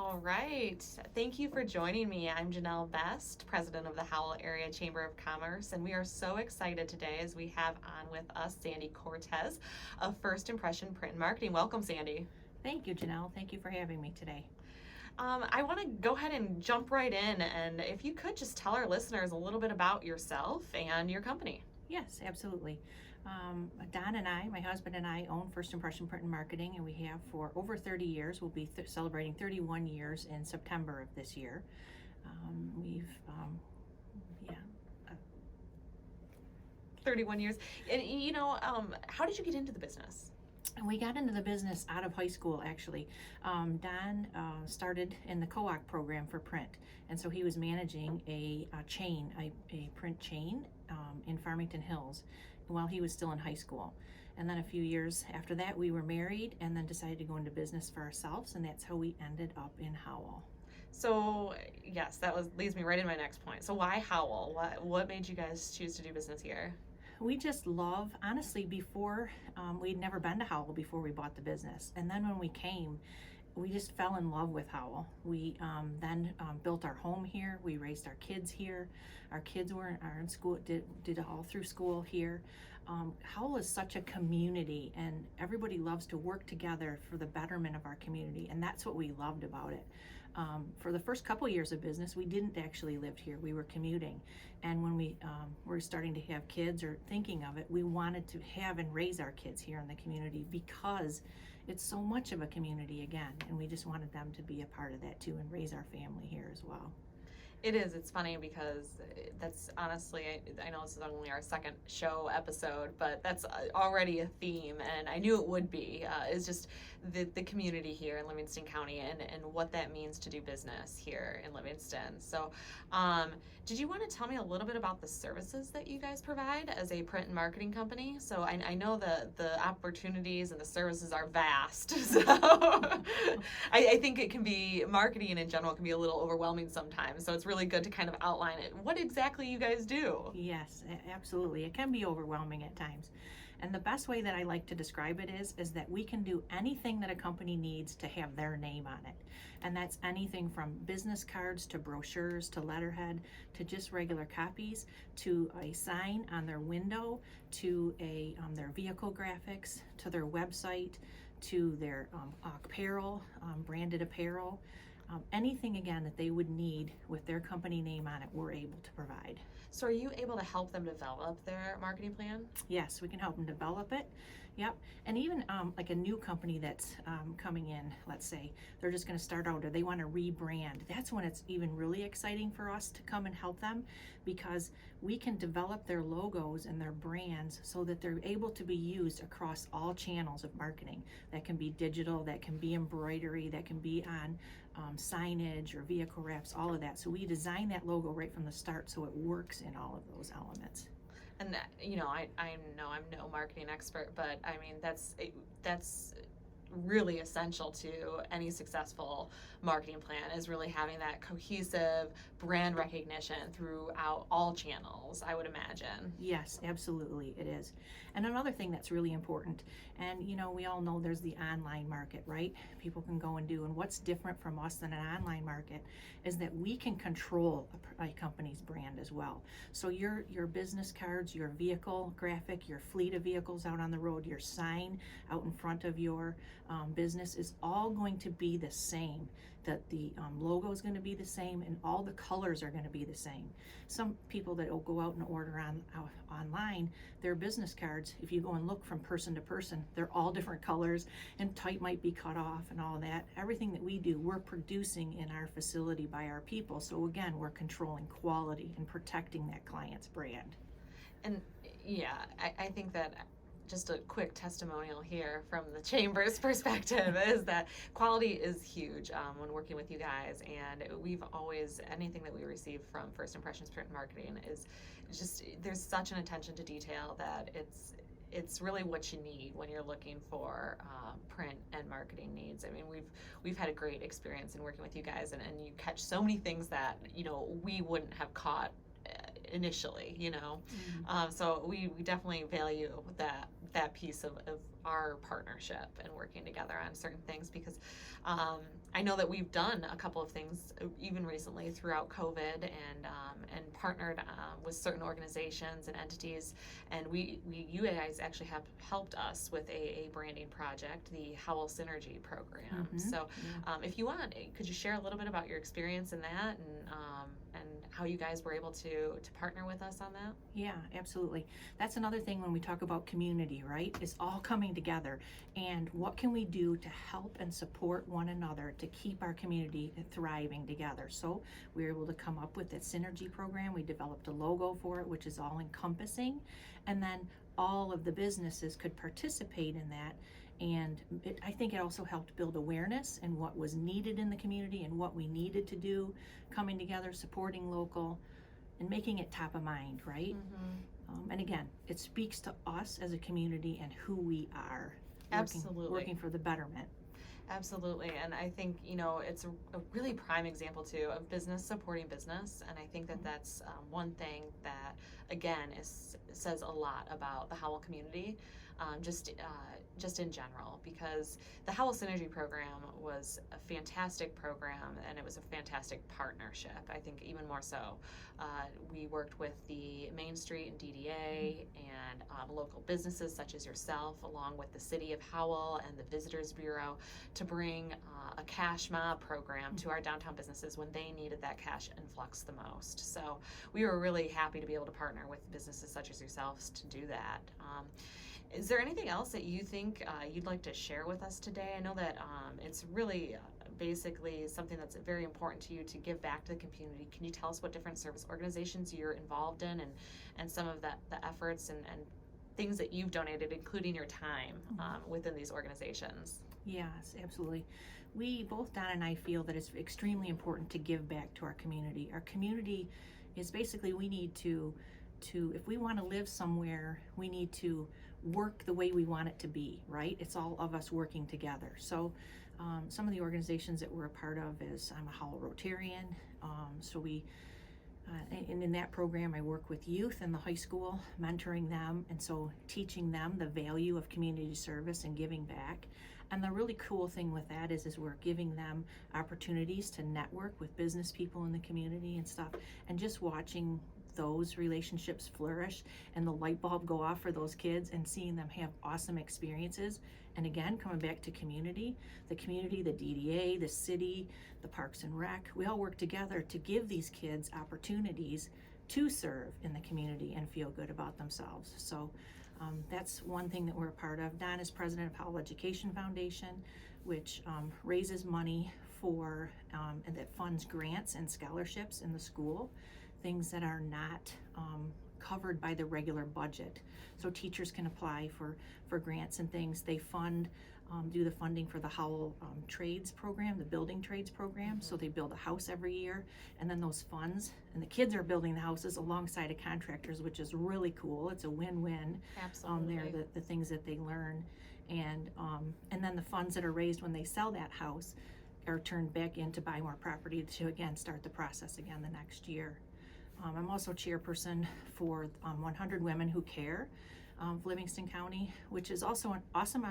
All right. Thank you for joining me. I'm Janelle Best, president of the Howell Area Chamber of Commerce, and we are so excited today as we have on with us Sandie Cortez of First Impression Print and Marketing. Welcome, Sandie. Thank you, Janelle. Thank you for having me today. I want to go ahead and jump right in, and if you could just tell our listeners a little bit about yourself and your company. Yes, absolutely. Don and I, my husband and I, own First Impression Print and Marketing, and we have for over 30 years. We'll be celebrating 31 years in September of this year. 31 years. And, how did you get into the business? We got into the business out of high school, actually. Don started in the co-op program for print, and so he was managing a print chain in Farmington Hills while he was still in high school. And then a few years after that, we were married and then decided to go into business for ourselves, and that's how we ended up in Howell. So, yes, leads me right into my next point. So why Howell? What made you guys choose to do business here? We just love, honestly, before, we'd never been to Howell before we bought the business. And then when we came, we just fell in love with Howell. We then built our home here. We raised our kids here. Our kids are in school, did all through school here. Howell is such a community, and everybody loves to work together for the betterment of our community, and that's what we loved about it. For the first couple years of business, we didn't actually live here. We were commuting. And when we were starting to have kids or thinking of it, we wanted to have and raise our kids here in the community because it's so much of a community again. And we just wanted them to be a part of that too and raise our family here as well. It is. It's funny because that's honestly, I know this is only our second show episode, but that's already a theme, and I knew it would be, is just the community here in Livingston County and what that means to do business here in Livingston. So did you want to tell me a little bit about the services that you guys provide as a print and marketing company? So I know the opportunities and the services are vast, so I think it can be, marketing in general can be a little overwhelming sometimes, so it's really good to kind of outline it. What exactly you guys do? Yes, absolutely. It can be overwhelming at times. And the best way that I like to describe it is that we can do anything that a company needs to have their name on it. And that's anything from business cards to brochures to letterhead to just regular copies to a sign on their window to their vehicle graphics to their website to their apparel, branded apparel. Anything, again, that they would need with their company name on it, we're able to provide. So are you able to help them develop their marketing plan? Yes, we can help them develop it. Yep. And even like a new company that's coming in, let's say, they're just going to start out or they want to rebrand. That's when it's even really exciting for us to come and help them because we can develop their logos and their brands so that they're able to be used across all channels of marketing. That can be digital, that can be embroidery, that can be on signage or vehicle wraps, all of that. So we design that logo right from the start so it works in all of those elements. And that, I know I'm no marketing expert, but I mean that's really essential to any successful marketing plan is really having that cohesive brand recognition throughout all channels, I would imagine. Yes, absolutely it is. And another thing that's really important, and we all know there's the online market, right? People can go and do, and what's different from us than an online market is that we can control a company's brand as well. So your business cards, your vehicle graphic, your fleet of vehicles out on the road, your sign out in front of your business is all going to be the same. That the logo is going to be the same and all the colors are going to be the same. Some people that will go out and order online, their business cards, if you go and look from person to person, they're all different colors and type might be cut off and all that. Everything that we do, we're producing in our facility by our people. So again, we're controlling quality and protecting that client's brand. And yeah, I think that just a quick testimonial here from the Chamber's perspective is that quality is huge when working with you guys, and we've always, anything that we receive from First Impressions Print and Marketing is just, there's such an attention to detail that it's really what you need when you're looking for print and marketing needs. I mean, we've had a great experience in working with you guys, and you catch so many things that we wouldn't have caught initially, Mm-hmm. So we definitely value that piece of our partnership and working together on certain things because I know that we've done a couple of things even recently throughout COVID and partnered with certain organizations and entities, and you guys actually have helped us with a branding project, the Howell Synergy program. So if you want, could you share a little bit about your experience in that and how you guys were able to partner with us on that? Yeah, absolutely. That's another thing when we talk about community, right? It's all coming together. And what can we do to help and support one another to keep our community thriving together? So we were able to come up with that synergy program. We developed a logo for it, which is all encompassing. And then all of the businesses could participate in that. And I think it also helped build awareness and what was needed in the community and what we needed to do, coming together, supporting local, and making it top of mind, right? And again, it speaks to us as a community and who we are. Working for the betterment. Absolutely, and I think, it's a really prime example too of business supporting business, and I think that that's one thing that, again, says a lot about the Howell community, just in general, because the Howell Synergy program was a fantastic program and it was a fantastic partnership. I think even more so, we worked with the Main Street and DDA and local businesses such as yourself, along with the City of Howell and the Visitors Bureau, to bring a cash mob program to our downtown businesses when they needed that cash influx the most. So we were really happy to be able to partner with businesses such as yourselves to do that. Is there anything else that you think you'd like to share with us today? I know that it's really basically something that's very important to you to give back to the community. Can you tell us what different service organizations you're involved in and some of the efforts and things that you've donated, including your time within these organizations? Yes, absolutely. We, both Don and I, feel that it's extremely important to give back to our community. Our community is basically, we need to if we want to live somewhere, we need to work the way we want it to be, right? It's all of us working together. So some of the organizations that we're a part of is, I'm a Howell Rotarian, so we and in that program I work with youth in the high school, mentoring them, and so teaching them the value of community service and giving back. And the really cool thing with that is we're giving them opportunities to network with business people in the community and stuff, and just watching those relationships flourish and the light bulb go off for those kids and seeing them have awesome experiences. And again, coming back to community, the DDA, the city, the Parks and Rec, we all work together to give these kids opportunities to serve in the community and feel good about themselves. So that's one thing that we're a part of. Don is president of Howell Education Foundation, which raises money for and that funds grants and scholarships in the school, things that are not covered by the regular budget. So teachers can apply for grants and things. They do the funding for the Howell trades program, the building trades program. So they build a house every year, and then those funds, and the kids are building the houses alongside of contractors, which is really cool. It's a win-win. Absolutely. There, the things that they learn, and then the funds that are raised when they sell that house are turned back in to buy more property to again start the process again the next year. I'm also chairperson for 100 Women Who Care of Livingston County, which is also an awesome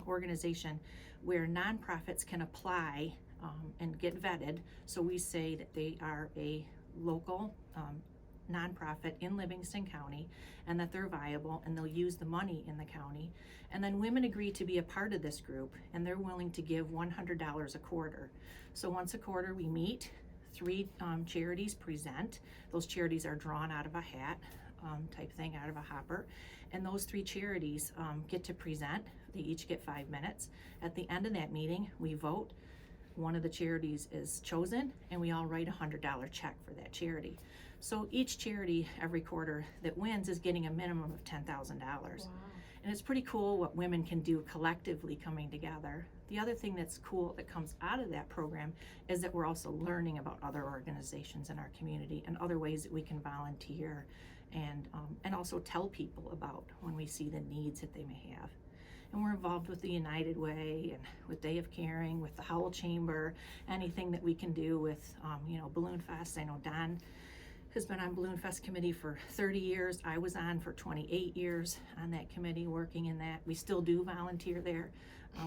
organization where nonprofits can apply and get vetted. So we say that they are a local nonprofit in Livingston County and that they're viable and they'll use the money in the county. And then women agree to be a part of this group and they're willing to give $100 a quarter. So once a quarter we meet, 3 charities present. Those charities are drawn out of a hat type thing, out of a hopper. And those 3 charities get to present. They each get 5 minutes. At the end of that meeting, we vote. One of the charities is chosen, and we all write a $100 check for that charity. So each charity every quarter that wins is getting a minimum of $10,000. Wow. And it's pretty cool what women can do collectively coming together. The other thing that's cool that comes out of that program is that we're also learning about other organizations in our community and other ways that we can volunteer and also tell people about when we see the needs that they may have. And we're involved with the United Way and with Day of Caring, with the Howell Chamber, anything that we can do with, Balloon Fest. I know Don has been on Balloon Fest committee for 30 years. I was on for 28 years on that committee, working in that. We still do volunteer there.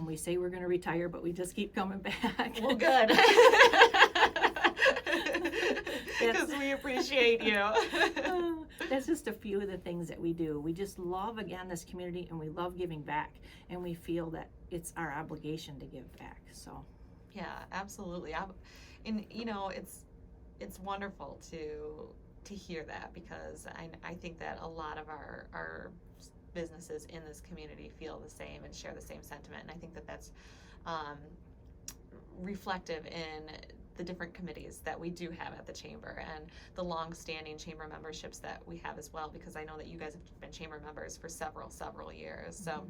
We say we're going to retire, but we just keep coming back. Well, good. Because we appreciate you. That's just a few of the things that we do. We just love, again, this community, and we love giving back, and we feel that it's our obligation to give back. So Yeah, absolutely. And you know, it's wonderful to hear that, because I think that a lot of our businesses in this community feel the same and share the same sentiment, and I think that that's reflective in the different committees that we do have at the chamber and the long-standing chamber memberships that we have as well, because I know that you guys have been chamber members for several years. So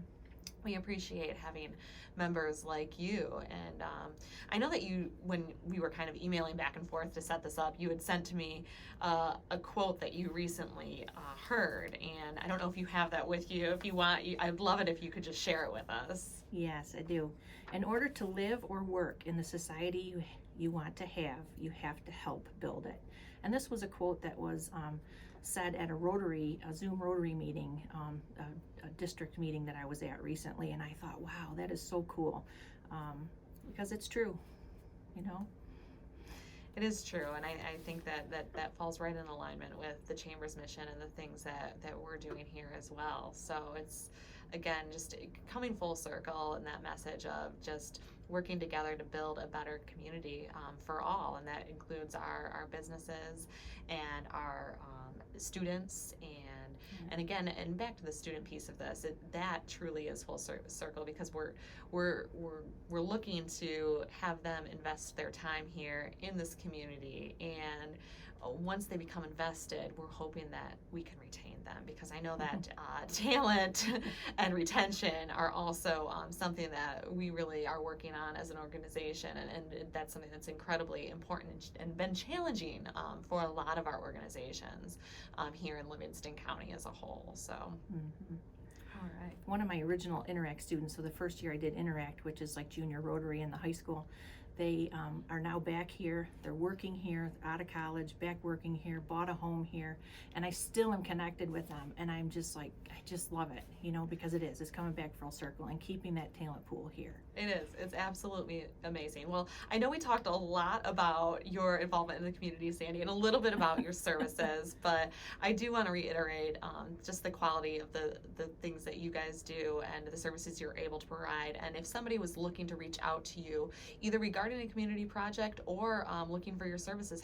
we appreciate having members like you. And I know that you, when we were kind of emailing back and forth to set this up, you had sent to me a quote that you recently heard, and I don't know if you have that with you. If you want, I'd love it if you could just share it with us. yes, I do. In order to live or work in the society you want to have, you have to help build it. And this was a quote that was said at a Zoom Rotary meeting, a district meeting that I was at recently, and I thought, wow, that is so cool, because it's true, you know. It is true, and I think that falls right in alignment with the Chamber's mission and the things that we're doing here as well. So it's, again, just coming full circle in that message of just working together to build a better community for all, and that includes our businesses and our students, and again, and back to the student piece of this, that truly is full circle, because we're looking to have them invest their time here in this community, and once they become invested, we're hoping that we can retain them, because I know that talent and retention are also something that we really are working on as an organization, and that's something that's incredibly important and been challenging for a lot of our organizations here in Livingston County as a whole. So. All right. One of my original Interact students, so the first year I did Interact, which is like junior Rotary in the high school, they are now back here. They're working here, out of college, back working here, bought a home here, and I still am connected with them. And I'm just like, I just love it, you know, because it's coming back full circle and keeping that talent pool here. It is. It's absolutely amazing. Well, I know we talked a lot about your involvement in the community, Sandie, and a little bit about your services, but I do want to reiterate just the quality of the things that you guys do and the services you're able to provide. And if somebody was looking to reach out to you, either regarding a community project or looking for your services,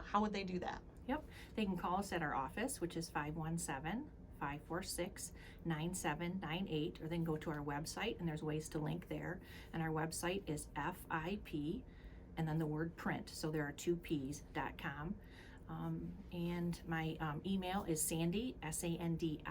how would they do that? Yep. They can call us at our office, which is 517-546-9798, or they can go to our website, and there's ways to link there. And our website is FIP and then the word print, so there are 2 P's.com. And my email is Sandie, SANDIE,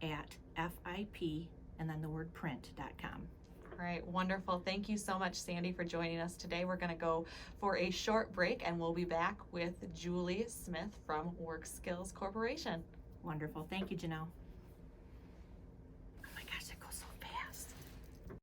at FIP and then the word print.com. All right, wonderful. Thank you so much, Sandie, for joining us today. We're going to go for a short break, and we'll be back with Julie Smith from Work Skills Corporation. Wonderful. Thank you, Janelle.